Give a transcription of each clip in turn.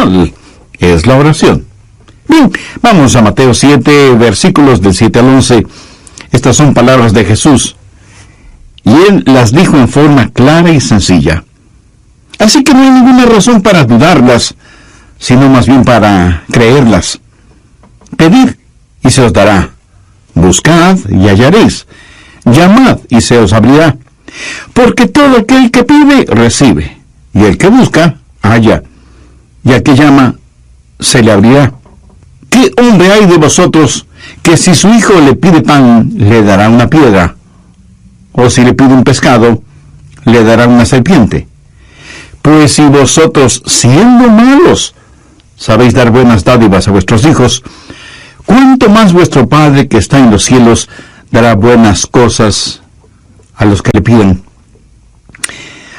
espiritual es la oración. Bien, vamos a Mateo 7, versículos del 7 al 11. Estas son palabras de Jesús, y Él las dijo en forma clara y sencilla. Así que no hay ninguna razón para dudarlas, sino más bien para creerlas. Pedid, y se os dará. Buscad, y hallaréis. Llamad, y se os abrirá. Porque todo aquel que pide, recibe. Y el que busca, halla. Y al que llama, se le abrirá. ¿Qué hombre hay de vosotros que si su hijo le pide pan, le dará una piedra? O si le pide un pescado, le dará una serpiente? Pues si vosotros, siendo malos, sabéis dar buenas dádivas a vuestros hijos, ¿cuánto más vuestro Padre que está en los cielos dará buenas cosas a los que le piden?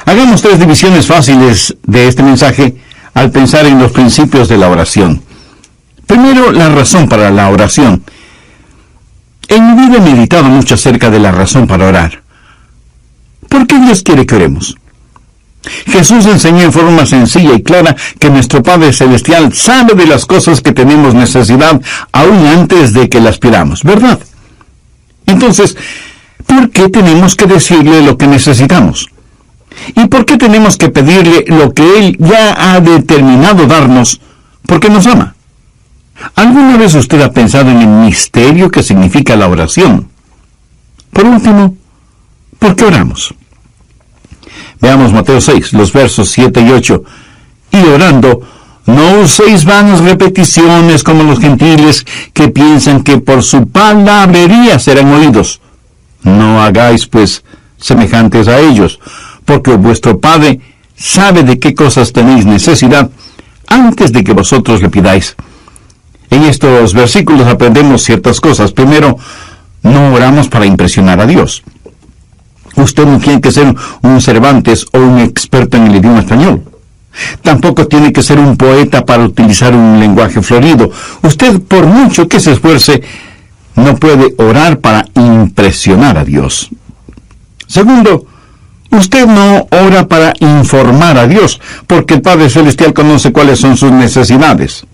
Hagamos 3 divisiones fáciles de este mensaje al pensar en los principios de la oración. Primero, la razón para la oración. En mi vida he meditado mucho acerca de la razón para orar. ¿Por qué Dios quiere que oremos? Jesús enseñó en forma sencilla y clara que nuestro Padre Celestial sabe de las cosas que tenemos necesidad aún antes de que las pidamos, ¿verdad? Entonces, ¿por qué tenemos que decirle lo que necesitamos? ¿Y por qué tenemos que pedirle lo que Él ya ha determinado darnos porque nos ama? ¿Alguna vez usted ha pensado en el misterio que significa la oración? Por último, ¿por qué oramos? Veamos Mateo 6, los versos 7 y 8. Y orando, no uséis vanas repeticiones como los gentiles que piensan que por su palabrería serán oídos. No hagáis, pues, semejantes a ellos, porque vuestro Padre sabe de qué cosas tenéis necesidad antes de que vosotros le pidáis. En estos versículos aprendemos ciertas cosas. Primero, no oramos para impresionar a Dios. Usted no tiene que ser un Cervantes o un experto en el idioma español. Tampoco tiene que ser un poeta para utilizar un lenguaje florido. Usted, por mucho que se esfuerce, no puede orar para impresionar a Dios. Segundo, usted no ora para informar a Dios, porque el Padre Celestial conoce cuáles son sus necesidades.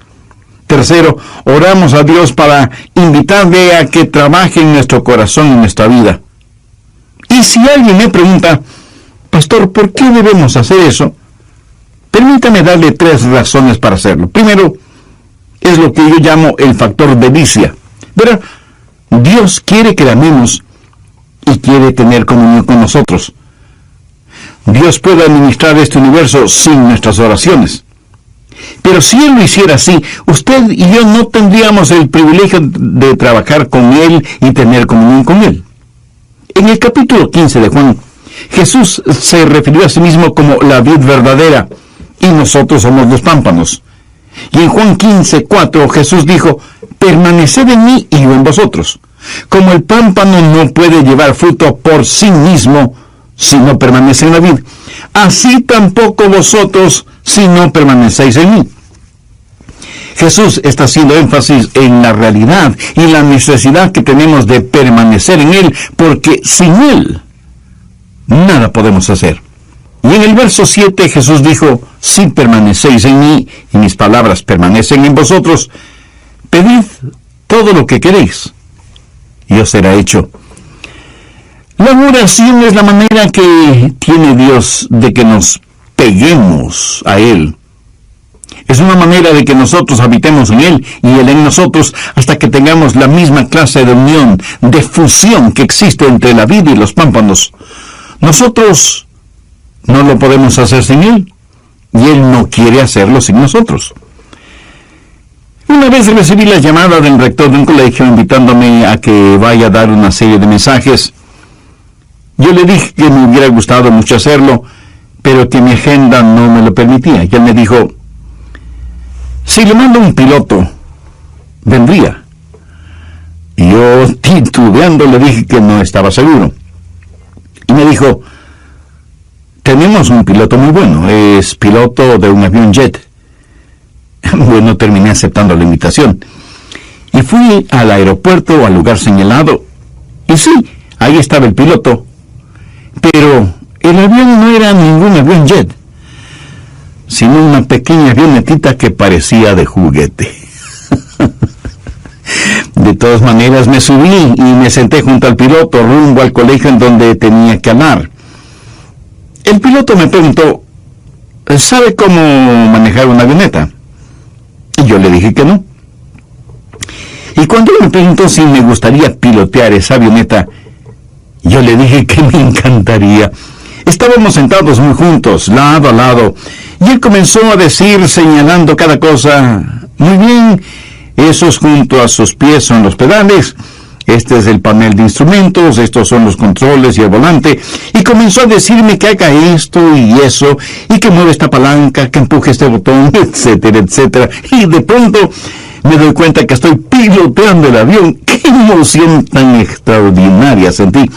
Tercero, oramos a Dios para invitarle a que trabaje en nuestro corazón y en nuestra vida. Y si alguien me pregunta, pastor, ¿por qué debemos hacer eso? Permítame darle 3 razones para hacerlo. Primero, es lo que yo llamo el factor delicia. Verá, Dios quiere que le amemos y quiere tener comunión con nosotros. Dios puede administrar este universo sin nuestras oraciones. Pero si Él lo hiciera así, usted y yo no tendríamos el privilegio de trabajar con Él y tener comunión con Él. En el capítulo 15 de Juan, Jesús se refirió a sí mismo como la vid verdadera, y nosotros somos los pámpanos. Y en Juan 15:4 Jesús dijo, permaneced en mí y yo en vosotros. Como el pámpano no puede llevar fruto por sí mismo si no permanece en la vid, así tampoco vosotros si no permanecéis en mí. Jesús está haciendo énfasis en la realidad y la necesidad que tenemos de permanecer en Él, porque sin Él nada podemos hacer. Y en el verso 7 Jesús dijo, si permanecéis en mí y mis palabras permanecen en vosotros, pedid todo lo que queréis y os será hecho. La oración es la manera que tiene Dios de que nos peguemos a Él. Es una manera de que nosotros habitemos en Él y Él en nosotros hasta que tengamos la misma clase de unión, de fusión que existe entre la vid y los pámpanos. Nosotros no lo podemos hacer sin Él y Él no quiere hacerlo sin nosotros. Una vez recibí la llamada del rector de un colegio invitándome a que vaya a dar una serie de mensajes. Yo le dije que me hubiera gustado mucho hacerlo, pero que mi agenda no me lo permitía. Y él me dijo, si le mando un piloto, vendría. Y yo, titubeando, le dije que no estaba seguro. Y me dijo, tenemos un piloto muy bueno, es piloto de un avión jet. Bueno, terminé aceptando la invitación. Y fui al aeropuerto, al lugar señalado. Y sí, ahí estaba el piloto. Pero el avión no era ningún avión jet. sino una pequeña avionetita que parecía de juguete. De todas maneras me subí y me senté junto al piloto rumbo al colegio en donde tenía que andar. El piloto me preguntó, ¿sabe cómo manejar una avioneta? Y yo le dije que no. Y cuando él me preguntó si me gustaría pilotear esa avioneta, yo le dije que me encantaría. Estábamos sentados muy juntos, lado a lado, y él comenzó a decir, señalando cada cosa, muy bien, esos junto a sus pies son los pedales, este es el panel de instrumentos, estos son los controles y el volante, y comenzó a decirme que haga esto y eso, y que mueva esta palanca, que empuje este botón, etcétera, etcétera, y de pronto me doy cuenta que estoy piloteando el avión. ¡Qué emoción tan extraordinaria sentí!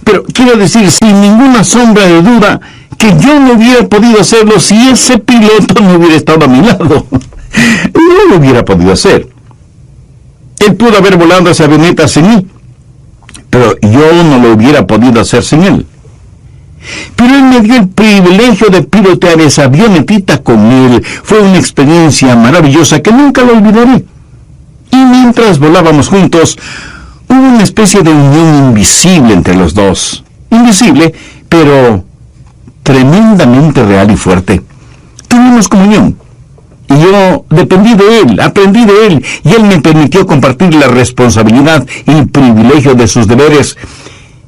Pero quiero decir, sin ninguna sombra de duda, que yo no hubiera podido hacerlo si ese piloto no hubiera estado a mi lado. No lo hubiera podido hacer. Él pudo haber volado esa avioneta sin mí, pero yo no lo hubiera podido hacer sin él. Pero él me dio el privilegio de pilotear esa avionetita con él. Fue una experiencia maravillosa que nunca lo olvidaré. Y mientras volábamos juntos, hubo una especie de unión invisible entre los dos. Invisible, pero tremendamente real y fuerte. Tuvimos comunión. Y yo dependí de él, aprendí de él, y él me permitió compartir la responsabilidad y el privilegio de sus deberes.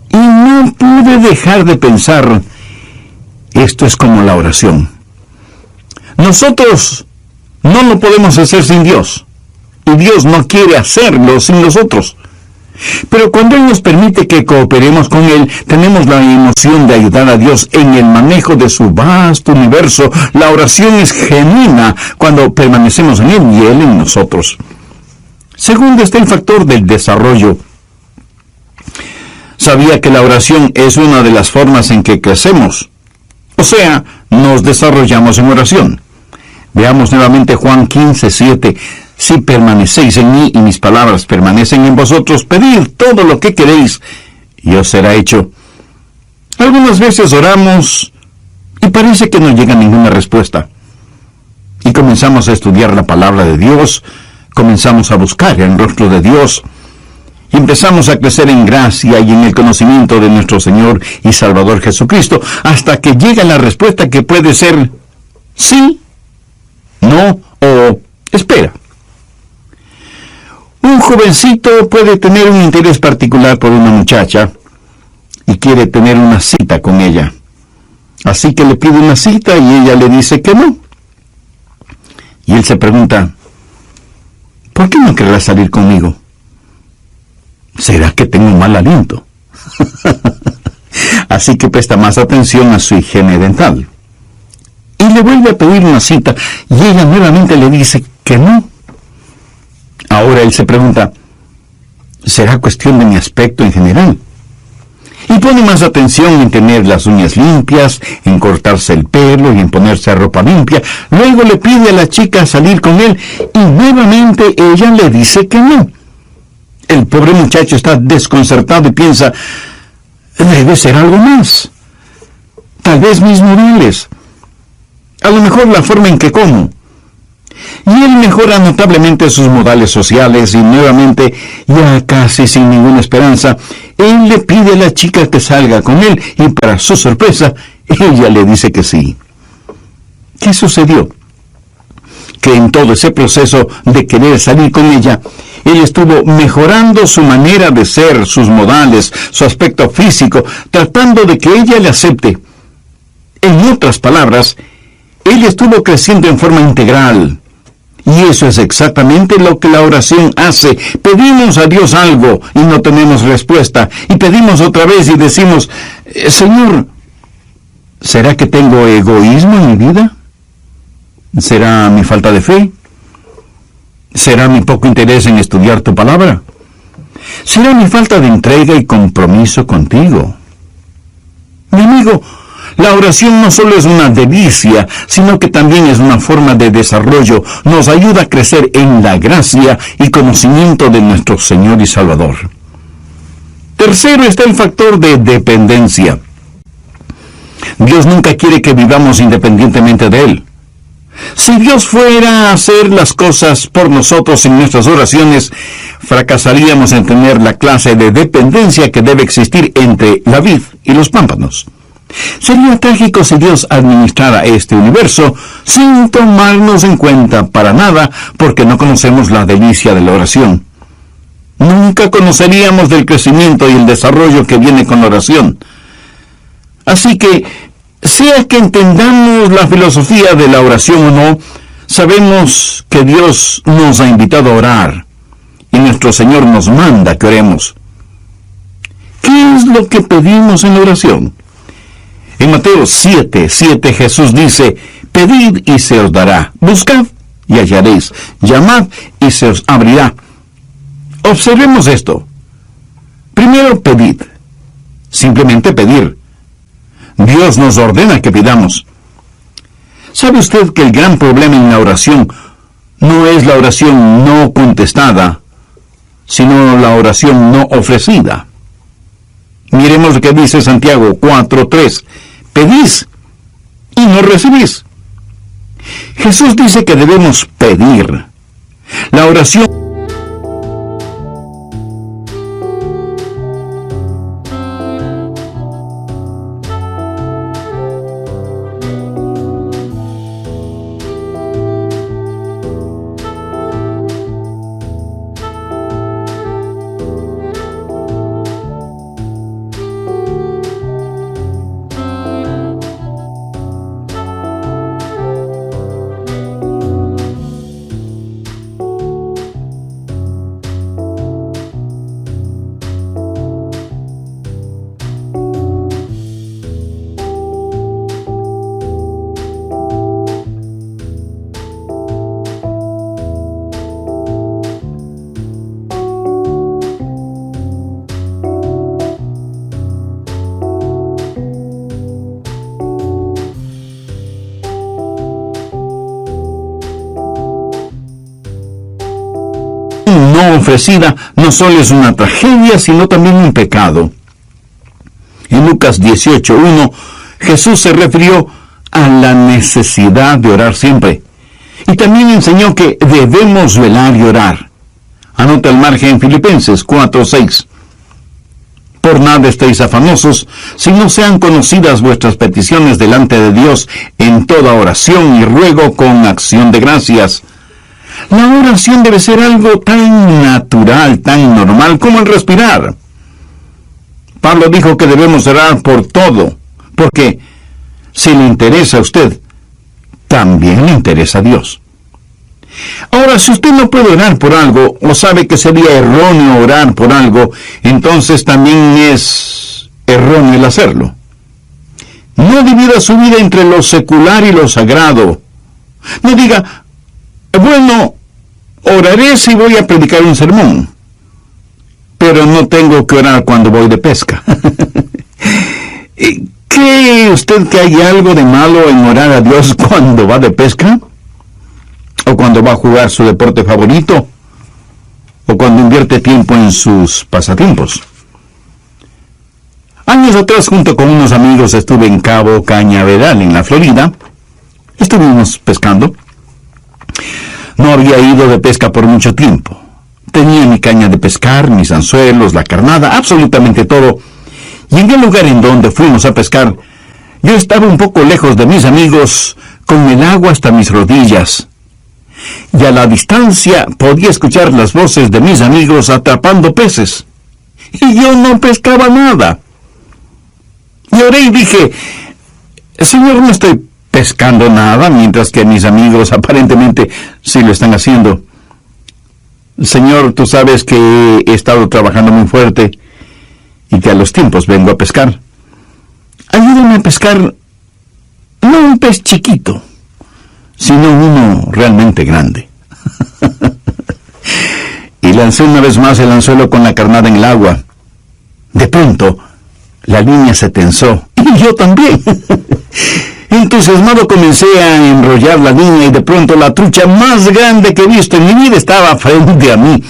Y no pude dejar de pensar, esto es como la oración. Nosotros no lo podemos hacer sin Dios, y Dios no quiere hacerlo sin nosotros. Pero cuando Él nos permite que cooperemos con Él, tenemos la emoción de ayudar a Dios en el manejo de su vasto universo. La oración es genuina cuando permanecemos en Él y Él en nosotros. Segundo está el factor del desarrollo. Sabía que la oración es una de las formas en que crecemos. O sea, nos desarrollamos en oración. Veamos nuevamente Juan 15:7. Si permanecéis en mí y mis palabras permanecen en vosotros, pedid todo lo que queréis y os será hecho. Algunas veces oramos y parece que no llega ninguna respuesta. Y comenzamos a estudiar la palabra de Dios, comenzamos a buscar el rostro de Dios, y empezamos a crecer en gracia y en el conocimiento de nuestro Señor y Salvador Jesucristo, hasta que llega la respuesta que puede ser sí, no o espera. Un jovencito puede tener un interés particular por una muchacha y quiere tener una cita con ella. Así que le pide una cita y ella le dice que no. Y él se pregunta, ¿por qué no querrás salir conmigo? ¿Será que tengo un mal aliento? Así que presta más atención a su higiene dental. Y le vuelve a pedir una cita y ella nuevamente le dice que no. Ahora él se pregunta, ¿será cuestión de mi aspecto en general? Y pone más atención en tener las uñas limpias, en cortarse el pelo y en ponerse ropa limpia. Luego le pide a la chica salir con él y nuevamente ella le dice que no. El pobre muchacho está desconcertado y piensa, debe ser algo más. Tal vez mis modales. A lo mejor la forma en que como. Y él mejora notablemente sus modales sociales y nuevamente, ya casi sin ninguna esperanza, él le pide a la chica que salga con él y para su sorpresa, ella le dice que sí. ¿Qué sucedió? Que en todo ese proceso de querer salir con ella, él estuvo mejorando su manera de ser, sus modales, su aspecto físico, tratando de que ella le acepte. En otras palabras, él estuvo creciendo en forma integral. Y eso es exactamente lo que la oración hace. Pedimos a Dios algo y no tenemos respuesta. Y pedimos otra vez y decimos, Señor, ¿será que tengo egoísmo en mi vida? ¿Será mi falta de fe? ¿Será mi poco interés en estudiar tu palabra? ¿Será mi falta de entrega y compromiso contigo? Mi amigo, la oración no solo es una delicia, sino que también es una forma de desarrollo. Nos ayuda a crecer en la gracia y conocimiento de nuestro Señor y Salvador. Tercero está el factor de dependencia. Dios nunca quiere que vivamos independientemente de Él. Si Dios fuera a hacer las cosas por nosotros en nuestras oraciones, fracasaríamos en tener la clase de dependencia que debe existir entre la vid y los pámpanos. Sería trágico si Dios administrara este universo sin tomarnos en cuenta para nada, porque no conocemos la delicia de la oración. Nunca conoceríamos del crecimiento y el desarrollo que viene con la oración. Así que, sea que entendamos la filosofía de la oración o no, sabemos que Dios nos ha invitado a orar y nuestro Señor nos manda que oremos. ¿Qué es lo que pedimos en la oración? En Mateo 7:7 Jesús dice: pedid y se os dará, buscad y hallaréis, llamad y se os abrirá. Observemos esto. Primero, pedid. Simplemente pedir. Dios nos ordena que pidamos. ¿Sabe usted que el gran problema en la oración no es la oración no contestada, sino la oración no ofrecida? Miremos lo que dice Santiago 4:3. Pedís y no recibís. Jesús dice que debemos pedir. La oración no ofrecida no solo es una tragedia, sino también un pecado. En Lucas 18:1, Jesús se refirió a la necesidad de orar siempre. Y también enseñó que debemos velar y orar. Anota el margen en Filipenses 4:6. Por nada estéis afanosos, si no sean conocidas vuestras peticiones delante de Dios en toda oración y ruego con acción de gracias. La oración debe ser algo tan natural, tan normal como el respirar. Pablo dijo que debemos orar por todo, porque si le interesa a usted, también le interesa a Dios. Ahora, si usted no puede orar por algo, o sabe que sería erróneo orar por algo, entonces también es erróneo el hacerlo. No divida su vida entre lo secular y lo sagrado. No diga: bueno, oraré si voy a predicar un sermón, pero no tengo que orar cuando voy de pesca. ¿Cree usted que hay algo de malo en orar a Dios cuando va de pesca? ¿O cuando va a jugar su deporte favorito? ¿O cuando invierte tiempo en sus pasatiempos? Años atrás, junto con unos amigos, estuve en Cabo Cañaveral, en la Florida. Estuvimos pescando. No había ido de pesca por mucho tiempo. Tenía mi caña de pescar, mis anzuelos, la carnada, absolutamente todo. Y en el lugar en donde fuimos a pescar, yo estaba un poco lejos de mis amigos, con el agua hasta mis rodillas. Y a la distancia podía escuchar las voces de mis amigos atrapando peces. Y yo no pescaba nada. Y oré y dije: Señor, no estoy pescando nada, mientras que mis amigos aparentemente sí lo están haciendo. Señor, tú sabes que he estado trabajando muy fuerte y que a los tiempos vengo a pescar. Ayúdame a pescar no un pez chiquito, sino uno realmente grande. Y lancé una vez más el anzuelo con la carnada en el agua. De pronto, la línea se tensó, y yo también. Entusiasmado comencé a enrollar la línea y de pronto la trucha más grande que he visto en mi vida estaba frente a mí.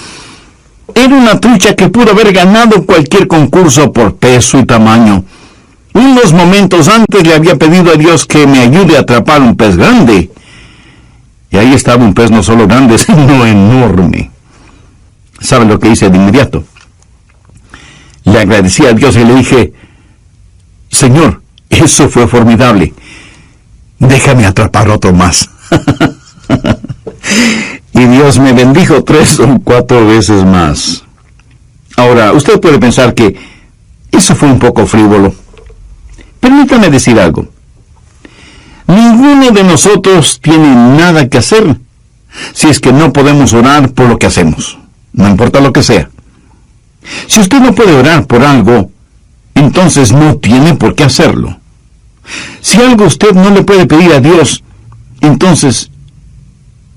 Era una trucha que pudo haber ganado cualquier concurso por peso y tamaño. Unos momentos antes le había pedido a Dios que me ayude a atrapar un pez grande. Y ahí estaba un pez no solo grande, sino enorme. ¿Sabe lo que hice de inmediato? Le agradecí a Dios y le dije: Señor, eso fue formidable. Déjame atrapar otro más. Y Dios me bendijo 3 o 4 veces más. Ahora, usted puede pensar que eso fue un poco frívolo. Permítame decir algo. Ninguno de nosotros tiene nada que hacer si es que no podemos orar por lo que hacemos, no importa lo que sea. Si usted no puede orar por algo, entonces no tiene por qué hacerlo. Si algo usted no le puede pedir a Dios, entonces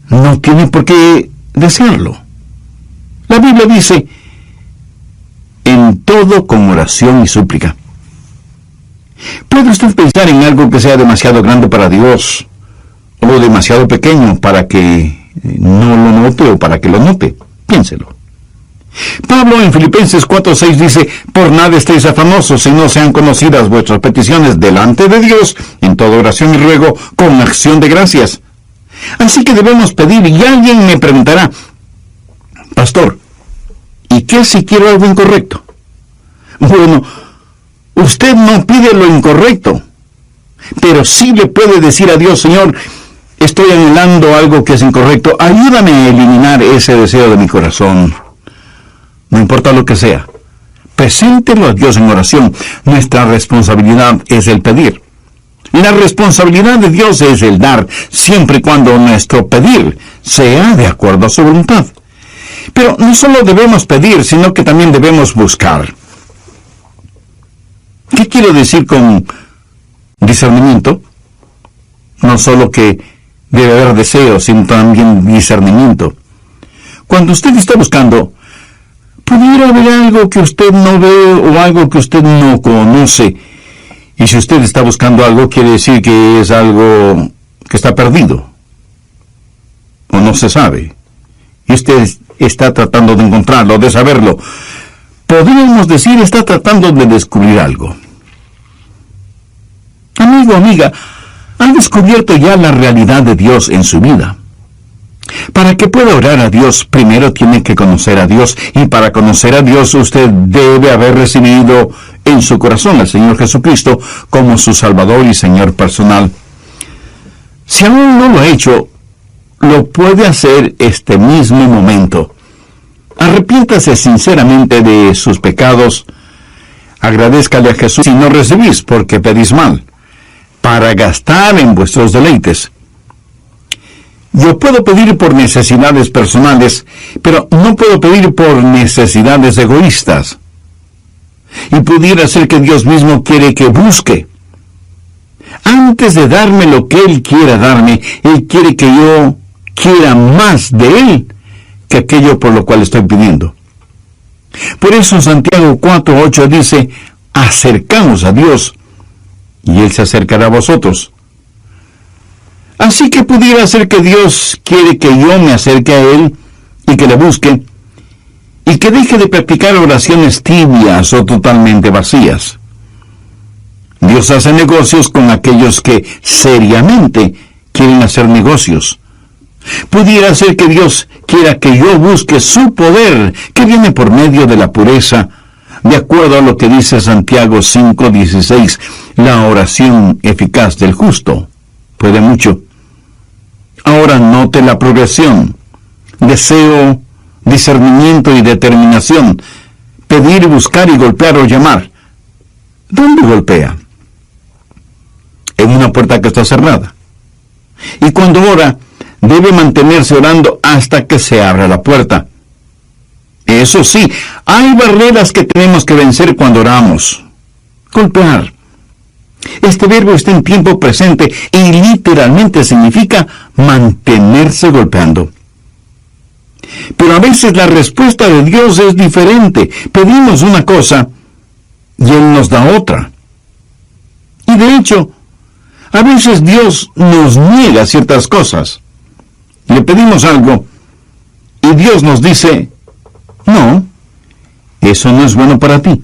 no tiene por qué desearlo. La Biblia dice: en todo con oración y súplica. ¿Puede usted pensar en algo que sea demasiado grande para Dios o demasiado pequeño para que no lo note o para que lo note? Piénselo. Pablo en Filipenses 4:6 dice: por nada estéis afanosos, si no sean conocidas vuestras peticiones delante de Dios, en toda oración y ruego, con acción de gracias. Así que debemos pedir, y alguien me preguntará: pastor, ¿y qué si quiero algo incorrecto? Bueno, usted no pide lo incorrecto, pero sí le puede decir a Dios: Señor, estoy anhelando algo que es incorrecto, ayúdame a eliminar ese deseo de mi corazón. No importa lo que sea, preséntelo a Dios en oración. Nuestra responsabilidad es el pedir. La responsabilidad de Dios es el dar, siempre y cuando nuestro pedir sea de acuerdo a su voluntad. Pero no solo debemos pedir, sino que también debemos buscar. ¿Qué quiero decir con discernimiento? No solo que debe haber deseo, sino también discernimiento. Cuando usted está buscando, pudiera haber algo que usted no ve o algo que usted no conoce. Y si usted está buscando algo, quiere decir que es algo que está perdido o no se sabe. Y usted está tratando de encontrarlo, de saberlo. Podríamos decir, está tratando de descubrir algo. Amigo, amiga, ¿ha descubierto ya la realidad de Dios en su vida? Para que pueda orar a Dios, primero tiene que conocer a Dios, y para conocer a Dios usted debe haber recibido en su corazón al Señor Jesucristo como su Salvador y Señor personal. Si aún no lo ha hecho, lo puede hacer este mismo momento. Arrepiéntase sinceramente de sus pecados, agradézcale a Jesús si no recibís porque pedís mal, para gastar en vuestros deleites. Yo puedo pedir por necesidades personales, pero no puedo pedir por necesidades egoístas. Y pudiera ser que Dios mismo quiere que busque. Antes de darme lo que Él quiera darme, Él quiere que yo quiera más de Él que aquello por lo cual estoy pidiendo. Por eso Santiago 4:8 dice: acercaos a Dios, y Él se acercará a vosotros. Así que pudiera ser que Dios quiere que yo me acerque a Él y que le busque, y que deje de practicar oraciones tibias o totalmente vacías. Dios hace negocios con aquellos que seriamente quieren hacer negocios. Pudiera ser que Dios quiera que yo busque su poder, que viene por medio de la pureza, de acuerdo a lo que dice Santiago 5:16, la oración eficaz del justo puede mucho. Ahora note la progresión: deseo, discernimiento y determinación, pedir, buscar y golpear o llamar. ¿Dónde golpea? En una puerta que está cerrada. Y cuando ora, debe mantenerse orando hasta que se abra la puerta. Eso sí, hay barreras que tenemos que vencer cuando oramos. Golpear. Este verbo está en tiempo presente y literalmente significa mantenerse golpeando. Pero a veces la respuesta de Dios es diferente. Pedimos una cosa y Él nos da otra. Y de hecho, a veces Dios nos niega ciertas cosas. Le pedimos algo y Dios nos dice: no, eso no es bueno para ti.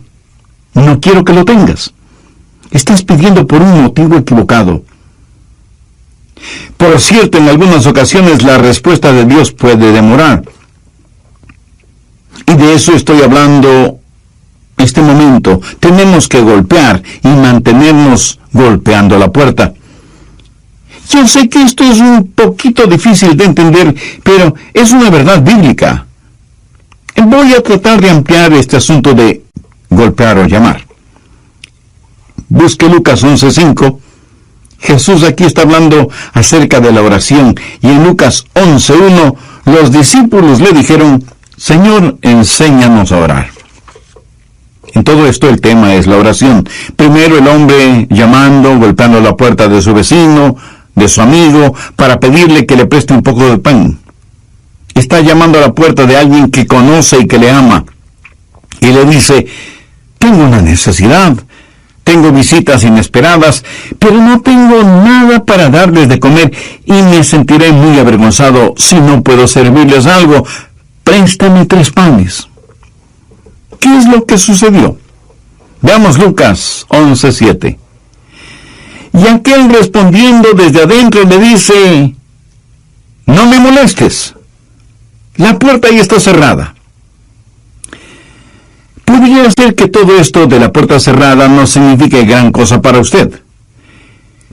No quiero que lo tengas. Estás pidiendo por un motivo equivocado. Por cierto, en algunas ocasiones la respuesta de Dios puede demorar. Y de eso estoy hablando este momento. Tenemos que golpear y mantenernos golpeando la puerta. Yo sé que esto es un poquito difícil de entender, pero es una verdad bíblica. Voy a tratar de ampliar este asunto de golpear o llamar. Busque Lucas 11:5. Jesús aquí está hablando acerca de la oración, y en Lucas 11:1 los discípulos le dijeron: Señor, enséñanos a orar. En todo esto el tema es la oración. Primero el hombre llamando, golpeando la puerta de su vecino, de su amigo, para pedirle que le preste un poco de pan. Está llamando a la puerta de alguien que conoce y que le ama, y le dice: tengo una necesidad, tengo visitas inesperadas, pero no tengo nada para darles de comer, y me sentiré muy avergonzado si no puedo servirles algo. Préstame 3 panes. ¿Qué es lo que sucedió? Veamos Lucas 11:7. Y aquel respondiendo desde adentro le dice: no me molestes, la puerta ahí está cerrada. Podría ser que todo esto de la puerta cerrada no signifique gran cosa para usted.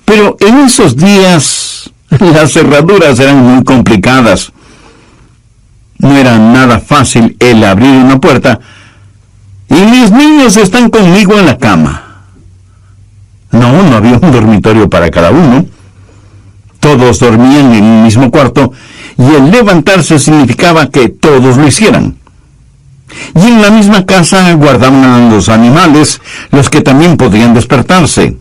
Pero en esos días las cerraduras eran muy complicadas. No era nada fácil el abrir una puerta. Y mis niños están conmigo en la cama. No había un dormitorio para cada uno. Todos dormían en un mismo cuarto, y el levantarse significaba que todos lo hicieran. Y en la misma casa guardaban a los animales, los que también podían despertarse.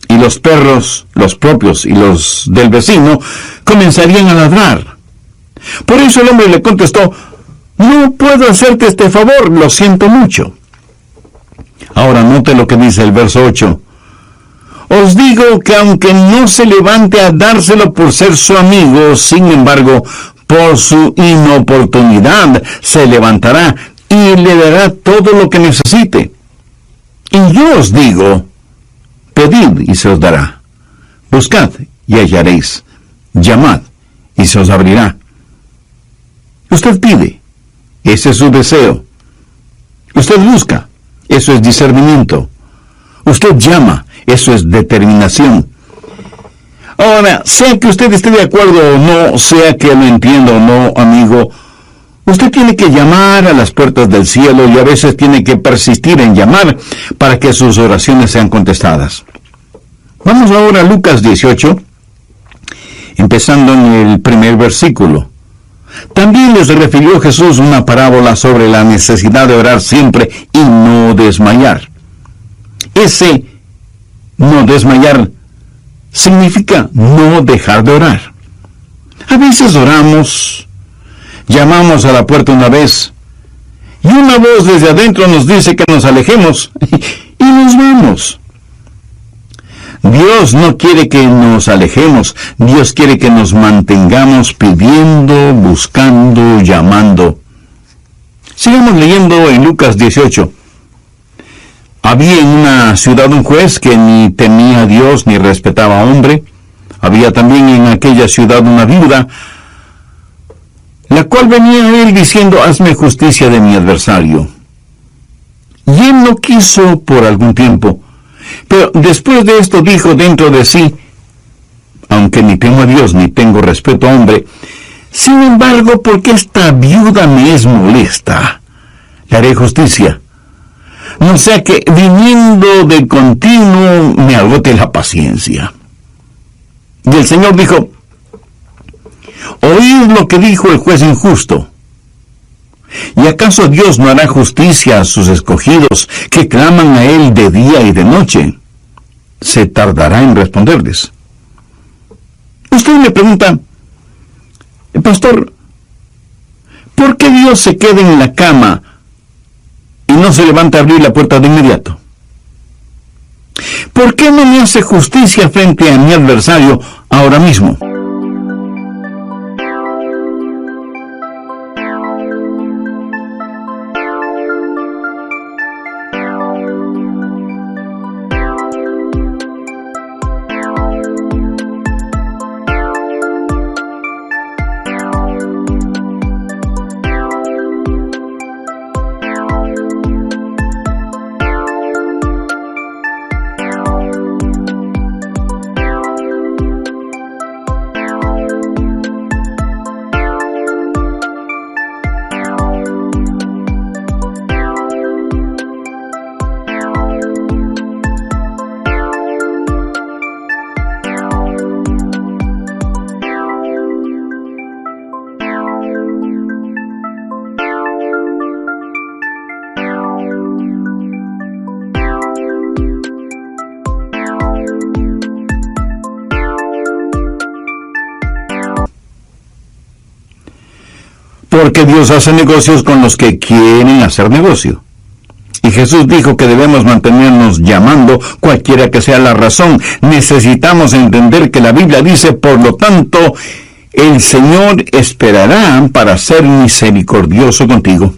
Y los perros, los propios y los del vecino, comenzarían a ladrar. Por eso el hombre le contestó: no puedo hacerte este favor, lo siento mucho. Ahora note lo que dice el verso 8. Os digo que aunque no se levante a dárselo por ser su amigo, sin embargo, por su inoportunidad se levantará y le dará todo lo que necesite. Y yo os digo: pedid y se os dará. Buscad y hallaréis. Llamad y se os abrirá. Usted pide, ese es su deseo. Usted busca, eso es discernimiento. Usted llama, eso es determinación. Ahora, sea que usted esté de acuerdo o no, sea que lo entienda o no, amigo, usted tiene que llamar a las puertas del cielo, y a veces tiene que persistir en llamar para que sus oraciones sean contestadas. Vamos ahora a Lucas 18, empezando en el primer versículo. También les refirió Jesús una parábola sobre la necesidad de orar siempre y no desmayar. Ese no desmayar significa no dejar de orar. A veces oramos, llamamos a la puerta una vez, y una voz desde adentro nos dice que nos alejemos, y nos vamos. Dios no quiere que nos alejemos. Dios quiere que nos mantengamos pidiendo, buscando, llamando. Sigamos leyendo en Lucas 18. Había en una ciudad un juez que ni temía a Dios ni respetaba a hombre. Había también en aquella ciudad una viuda, la cual venía a él diciendo: hazme justicia de mi adversario. Y él no quiso por algún tiempo. Pero después de esto dijo dentro de sí: aunque ni temo a Dios ni tengo respeto a hombre, sin embargo, porque esta viuda me es molesta, le haré justicia, no sea que viniendo de continuo me agote la paciencia. Y el Señor dijo: oíd lo que dijo el juez injusto. ¿Y acaso Dios no hará justicia a sus escogidos, que claman a Él de día y de noche? Se tardará en responderles. Usted me pregunta: pastor, ¿por qué Dios se queda en la cama y no se levanta a abrir la puerta de inmediato? ¿Por qué no me hace justicia frente a mi adversario ahora mismo? porque Dios hace negocios con los que quieren hacer negocio. Y Jesús dijo que debemos mantenernos llamando, cualquiera que sea la razón. Necesitamos entender que la Biblia dice, por lo tanto, el Señor esperará para ser misericordioso contigo.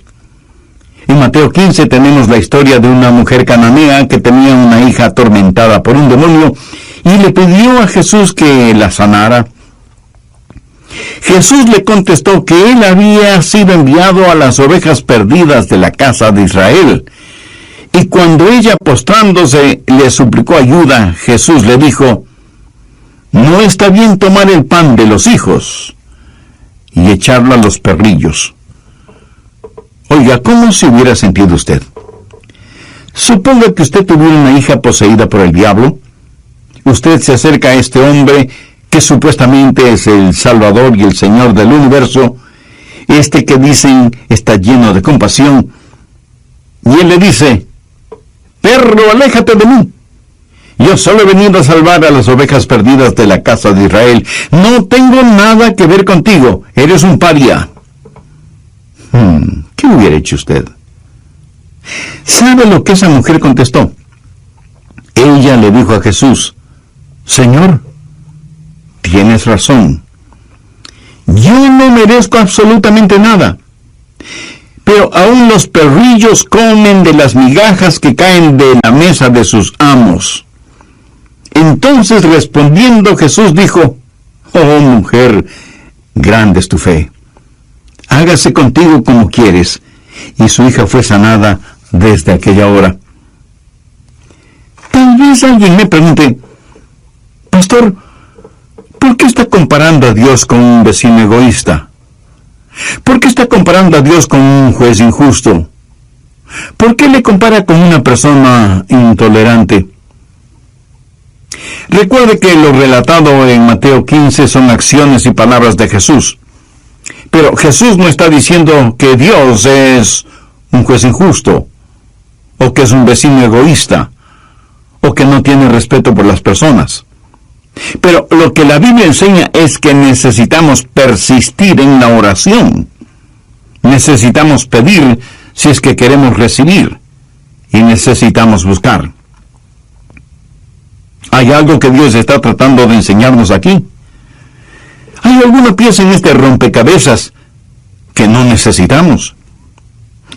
En Mateo 15 tenemos la historia de una mujer cananea que tenía una hija atormentada por un demonio y le pidió a Jesús que la sanara. Jesús le contestó que él había sido enviado a las ovejas perdidas de la casa de Israel. Y cuando ella, postrándose, le suplicó ayuda, Jesús le dijo, no está bien tomar el pan de los hijos y echarlo a los perrillos. Oiga, ¿cómo se hubiera sentido usted? Suponga que usted tuviera una hija poseída por el diablo. Usted se acerca a este hombre que supuestamente es el Salvador y el Señor del universo, este que dicen está lleno de compasión, y él le dice, perro, aléjate de mí. Yo solo he venido a salvar a las ovejas perdidas de la casa de Israel. No tengo nada que ver contigo. Eres un paria. ¿Qué hubiera hecho usted? ¿Sabe lo que esa mujer contestó? Ella le dijo a Jesús, Señor, tienes razón. Yo no merezco absolutamente nada. Pero aún los perrillos comen de las migajas que caen de la mesa de sus amos. Entonces respondiendo Jesús dijo, oh mujer, grande es tu fe. Hágase contigo como quieres. Y su hija fue sanada desde aquella hora. Tal vez alguien me pregunte, pastor, ¿por qué está comparando a Dios con un vecino egoísta? ¿Por qué está comparando a Dios con un juez injusto? ¿Por qué le compara con una persona intolerante? Recuerde que lo relatado en Mateo 15 son acciones y palabras de Jesús. Pero Jesús no está diciendo que Dios es un juez injusto, o que es un vecino egoísta, o que no tiene respeto por las personas. Pero lo que la Biblia enseña es que necesitamos persistir en la oración. Necesitamos pedir si es que queremos recibir, y necesitamos buscar. ¿Hay algo que Dios está tratando de enseñarnos aquí? ¿Hay alguna pieza en este rompecabezas que no necesitamos?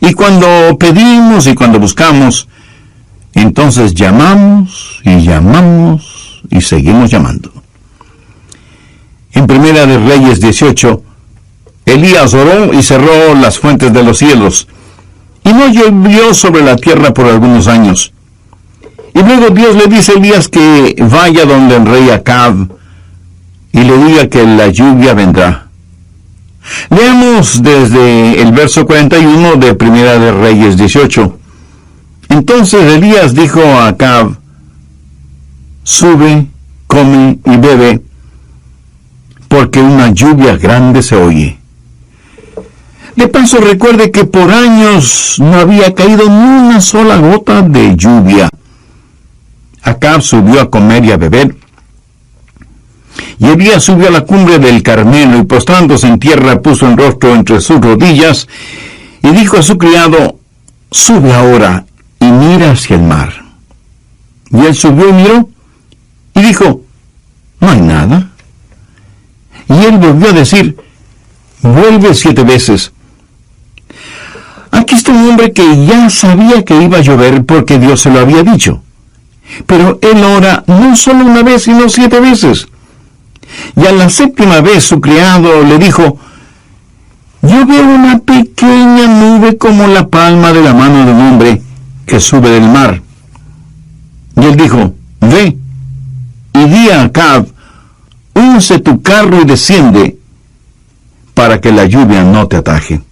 Y cuando pedimos y cuando buscamos, entonces llamamos y seguimos llamando. En Primera de Reyes 18, Elías oró y cerró las fuentes de los cielos, y no llovió sobre la tierra por algunos años. Y luego Dios le dice a Elías que vaya donde el rey Acab y le diga que la lluvia vendrá. Leamos desde el verso 41 de Primera de Reyes 18. Entonces Elías dijo a Acab, sube, come y bebe, porque una lluvia grande se oye. De paso, recuerde que por años no había caído ni una sola gota de lluvia. Acab subió a comer y a beber, y Elías subió a la cumbre del Carmelo, y postrándose en tierra puso el rostro entre sus rodillas, y dijo a su criado, sube ahora y mira hacia el mar. Y él subió y miró, y dijo, no hay nada. Y él volvió a decir, vuelve 7 veces. Aquí está un hombre que ya sabía que iba a llover porque Dios se lo había dicho. Pero él ora no solo una vez, sino 7 veces. Y a la 7ª vez su criado le dijo, yo veo una pequeña nube como la palma de la mano de un hombre que sube del mar. Y él dijo, ve, y di a Acab, unce tu carro y desciende, para que la lluvia no te ataje.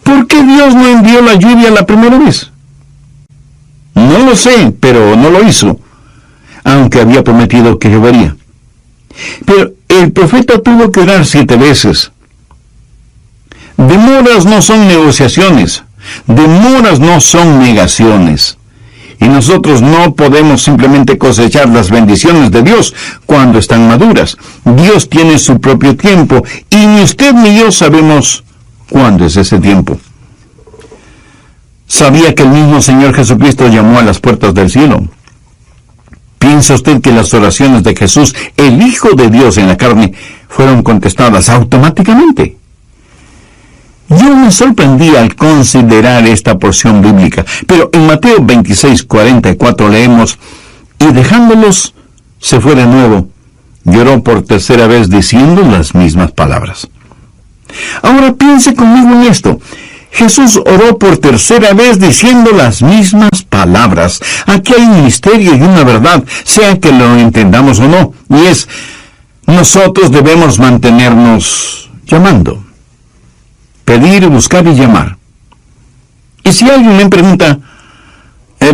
¿Por qué Dios no envió la lluvia la primera vez? No lo sé, pero no lo hizo, aunque había prometido que llovería. Pero el profeta tuvo que orar 7 veces. Demoras no son negociaciones, demoras no son negaciones. Y nosotros no podemos simplemente cosechar las bendiciones de Dios cuando están maduras. Dios tiene su propio tiempo, y ni usted ni yo sabemos cuándo es ese tiempo. ¿Sabía que el mismo Señor Jesucristo llamó a las puertas del cielo? ¿Piensa usted que las oraciones de Jesús, el Hijo de Dios en la carne, fueron contestadas automáticamente? Yo me sorprendí al considerar esta porción bíblica, pero en Mateo 26:44 leemos: y dejándolos, se fue de nuevo, lloró por tercera vez diciendo las mismas palabras. Ahora piense conmigo en esto. Jesús oró por tercera vez diciendo las mismas palabras. Aquí hay un misterio y una verdad, sea que lo entendamos o no, y es: nosotros debemos mantenernos llamando. Pedir, buscar y llamar. Y si alguien me pregunta: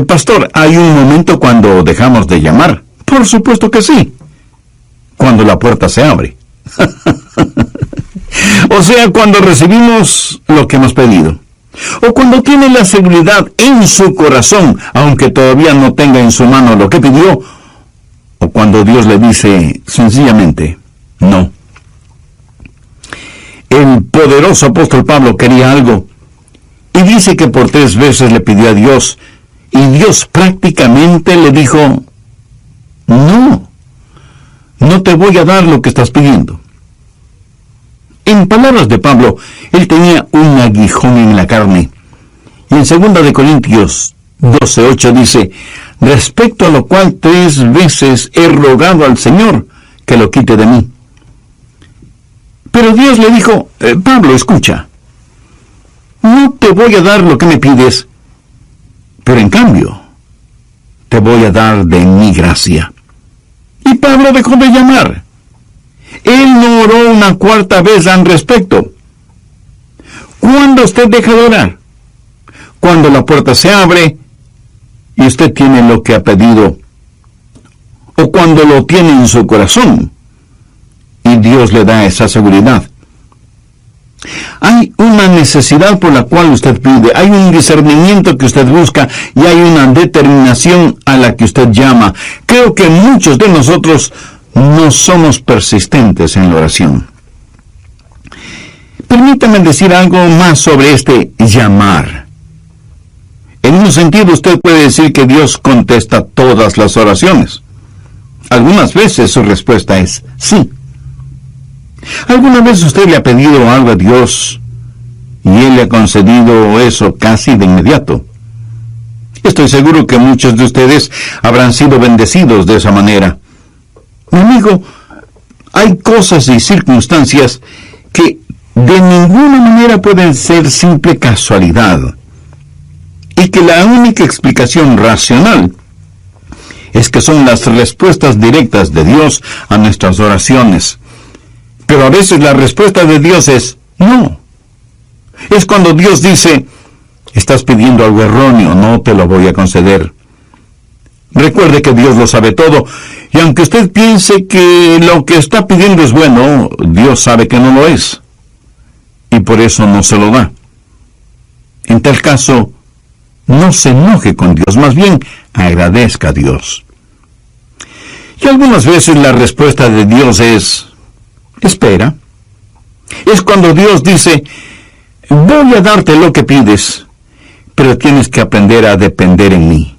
pastor, ¿hay un momento cuando dejamos de llamar? Por supuesto que sí. Cuando la puerta se abre. O sea, cuando recibimos lo que hemos pedido. O cuando tiene la seguridad en su corazón, aunque todavía no tenga en su mano lo que pidió. O cuando Dios le dice sencillamente no. El poderoso apóstol Pablo quería algo, y dice que por 3 veces le pidió a Dios, y Dios prácticamente le dijo: no te voy a dar lo que estás pidiendo. En palabras de Pablo, él tenía un aguijón en la carne. Y en 2 de Corintios 12:8 dice: respecto a lo cual 3 veces he rogado al Señor que lo quite de mí. Pero Dios le dijo: Pablo, escucha, no te voy a dar lo que me pides, pero en cambio, te voy a dar de mi gracia. Y Pablo dejó de llamar. Él no oró una 4ª vez al respecto. ¿Cuándo usted deja de orar? Cuando la puerta se abre y usted tiene lo que ha pedido, o cuando lo tiene en su corazón y Dios le da esa seguridad. Hay una necesidad por la cual usted pide, hay un discernimiento que usted busca y hay una determinación a la que usted llama. Creo que muchos de nosotros no somos persistentes en la oración. Permítame decir algo más sobre este llamar. En un sentido, usted puede decir que Dios contesta todas las oraciones. Algunas veces su respuesta es sí. ¿Alguna vez usted le ha pedido algo a Dios y Él le ha concedido eso casi de inmediato? Estoy seguro que muchos de ustedes habrán sido bendecidos de esa manera. Mi amigo, hay cosas y circunstancias que de ninguna manera pueden ser simple casualidad, y que la única explicación racional es que son las respuestas directas de Dios a nuestras oraciones. Pero a veces la respuesta de Dios es no. Es cuando Dios dice: estás pidiendo algo erróneo, no te lo voy a conceder. Recuerde que Dios lo sabe todo, y aunque usted piense que lo que está pidiendo es bueno, Dios sabe que no lo es, y por eso no se lo da. En tal caso, no se enoje con Dios, más bien agradezca a Dios. Y algunas veces la respuesta de Dios es: espera. Es cuando Dios dice: voy a darte lo que pides, pero tienes que aprender a depender en mí.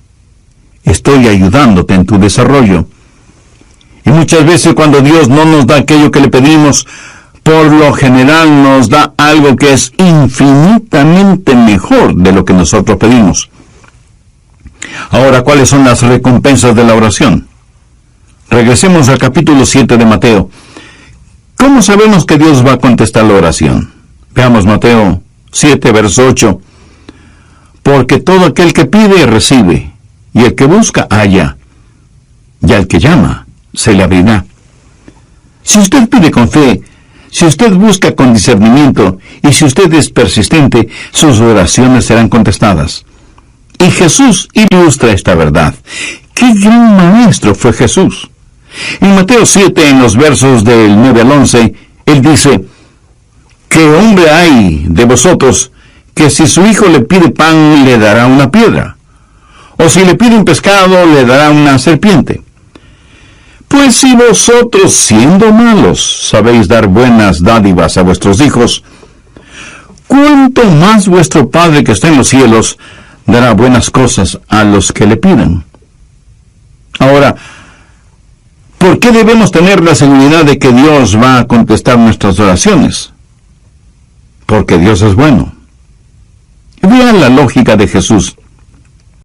Estoy ayudándote en tu desarrollo. Y muchas veces cuando Dios no nos da aquello que le pedimos, por lo general nos da algo que es infinitamente mejor de lo que nosotros pedimos. Ahora, ¿cuáles son las recompensas de la oración? Regresemos al capítulo 7 de Mateo. ¿Cómo sabemos que Dios va a contestar la oración? Veamos Mateo 7, verso 8. Porque todo aquel que pide, recibe, y el que busca, halla, y al que llama, se le abrirá. Si usted pide con fe, si usted busca con discernimiento, y si usted es persistente, sus oraciones serán contestadas. Y Jesús ilustra esta verdad. ¡Qué gran maestro fue Jesús! En Mateo 7, en los versos del 9 al 11, Él dice: ¿qué hombre hay de vosotros que si su hijo le pide pan, le dará una piedra? O si le pide un pescado, le dará una serpiente. Pues si vosotros, siendo malos, sabéis dar buenas dádivas a vuestros hijos, ¿cuánto más vuestro Padre que está en los cielos dará buenas cosas a los que le pidan? Ahora, ¿por qué debemos tener la seguridad de que Dios va a contestar nuestras oraciones? Porque Dios es bueno. Vean la lógica de Jesús.